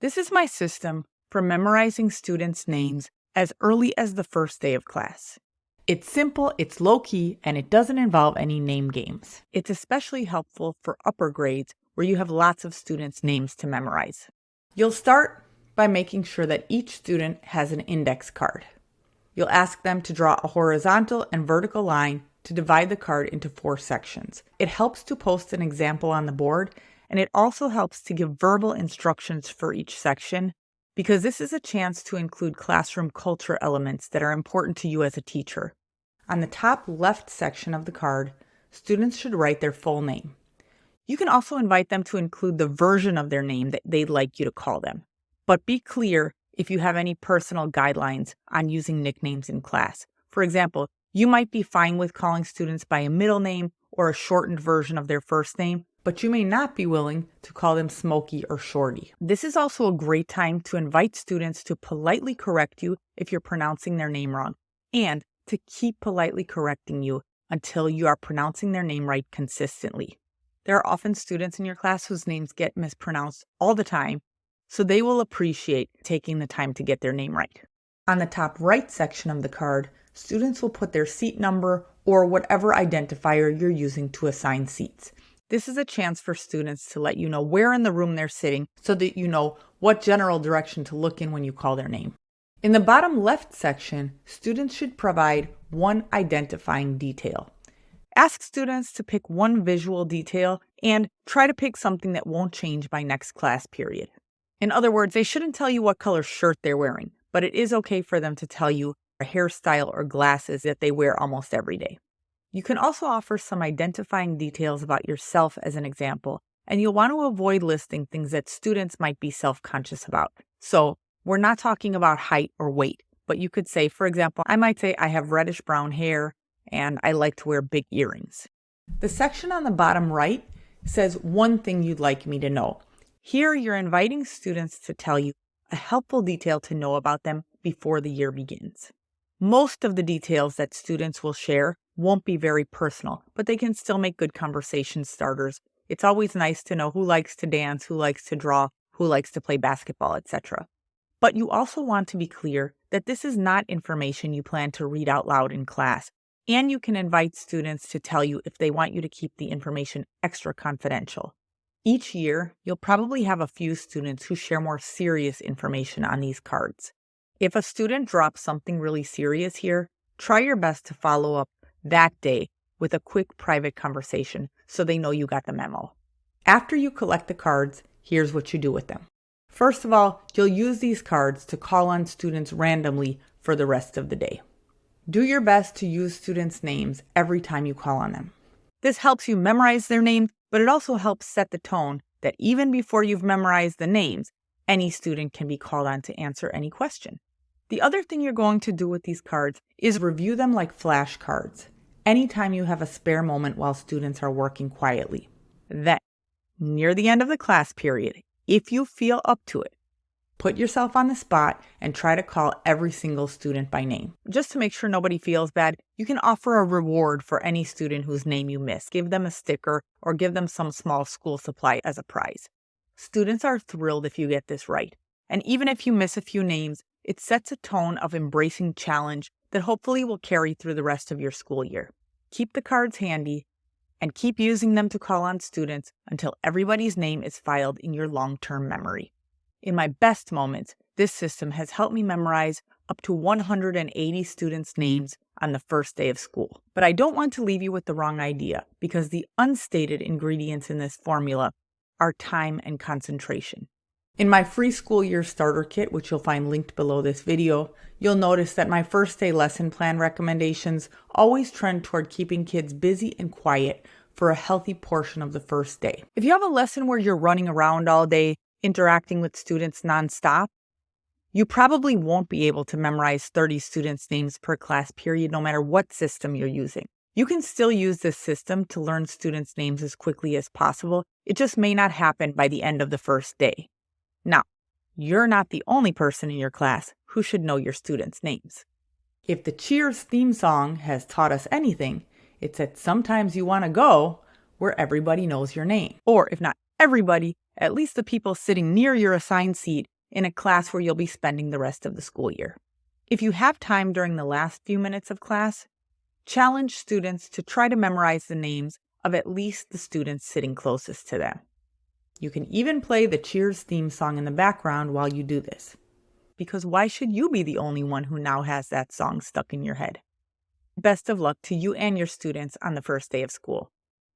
This is my system for memorizing students' names as early as the first day of class. It's simple, it's low-key, and it doesn't involve any name games. It's especially helpful for upper grades where you have lots of students' names to memorize. You'll start by making sure that each student has an index card. You'll ask them to draw a horizontal and vertical line to divide the card into 4 sections. It helps to post an example on the board, and it also helps to give verbal instructions for each section, because this is a chance to include classroom culture elements that are important to you as a teacher. On the top left section of the card, students should write their full name. You can also invite them to include the version of their name that they'd like you to call them. But be clear if you have any personal guidelines on using nicknames in class. For example, you might be fine with calling students by a middle name or a shortened version of their first name, but you may not be willing to call them Smokey or Shorty. This is also a great time to invite students to politely correct you if you're pronouncing their name wrong, and to keep politely correcting you until you are pronouncing their name right consistently. There are often students in your class whose names get mispronounced all the time, so they will appreciate taking the time to get their name right. On the top right section of the card, students will put their seat number or whatever identifier you're using to assign seats. This is a chance for students to let you know where in the room they're sitting so that you know what general direction to look in when you call their name. In the bottom left section, students should provide one identifying detail. Ask students to pick one visual detail and try to pick something that won't change by next class period. In other words, they shouldn't tell you what color shirt they're wearing, but it is okay for them to tell you a hairstyle or glasses that they wear almost every day. You can also offer some identifying details about yourself as an example, and you'll want to avoid listing things that students might be self-conscious about. So, we're not talking about height or weight, but you could say, for example, I might say I have reddish brown hair and I like to wear big earrings. The section on the bottom right says one thing you'd like me to know. Here, you're inviting students to tell you a helpful detail to know about them before the year begins. Most of the details that students will share won't be very personal, but they can still make good conversation starters. It's always nice to know who likes to dance, who likes to draw, who likes to play basketball, etc. But you also want to be clear that this is not information you plan to read out loud in class, and you can invite students to tell you if they want you to keep the information extra confidential. Each year, you'll probably have a few students who share more serious information on these cards. If a student drops something really serious here, try your best to follow up that day with a quick private conversation so they know you got the memo. After you collect the cards, here's what you do with them. First of all, you'll use these cards to call on students randomly for the rest of the day. Do your best to use students' names every time you call on them. This helps you memorize their name, but it also helps set the tone that even before you've memorized the names, any student can be called on to answer any question. The other thing you're going to do with these cards is review them like flashcards anytime you have a spare moment while students are working quietly. Then, near the end of the class period, if you feel up to it, put yourself on the spot and try to call every single student by name. Just to make sure nobody feels bad, you can offer a reward for any student whose name you miss. Give them a sticker or give them some small school supply as a prize. Students are thrilled if you get this right. And even if you miss a few names, it sets a tone of embracing challenge that hopefully will carry through the rest of your school year. Keep the cards handy and keep using them to call on students until everybody's name is filed in your long-term memory. In my best moments, this system has helped me memorize up to 180 students' names on the first day of school. But I don't want to leave you with the wrong idea, because the unstated ingredients in this formula are time and concentration. In my free school year starter kit, which you'll find linked below this video, you'll notice that my first day lesson plan recommendations always trend toward keeping kids busy and quiet for a healthy portion of the first day. If you have a lesson where you're running around all day, interacting with students nonstop, you probably won't be able to memorize 30 students' names per class period, no matter what system you're using. You can still use this system to learn students' names as quickly as possible. It just may not happen by the end of the first day. Now, you're not the only person in your class who should know your students' names. If the Cheers theme song has taught us anything, it's that sometimes you want to go where everybody knows your name. Or if not everybody, at least the people sitting near your assigned seat in a class where you'll be spending the rest of the school year. If you have time during the last few minutes of class, challenge students to try to memorize the names of at least the students sitting closest to them. You can even play the Cheers theme song in the background while you do this. Because why should you be the only one who now has that song stuck in your head? Best of luck to you and your students on the first day of school.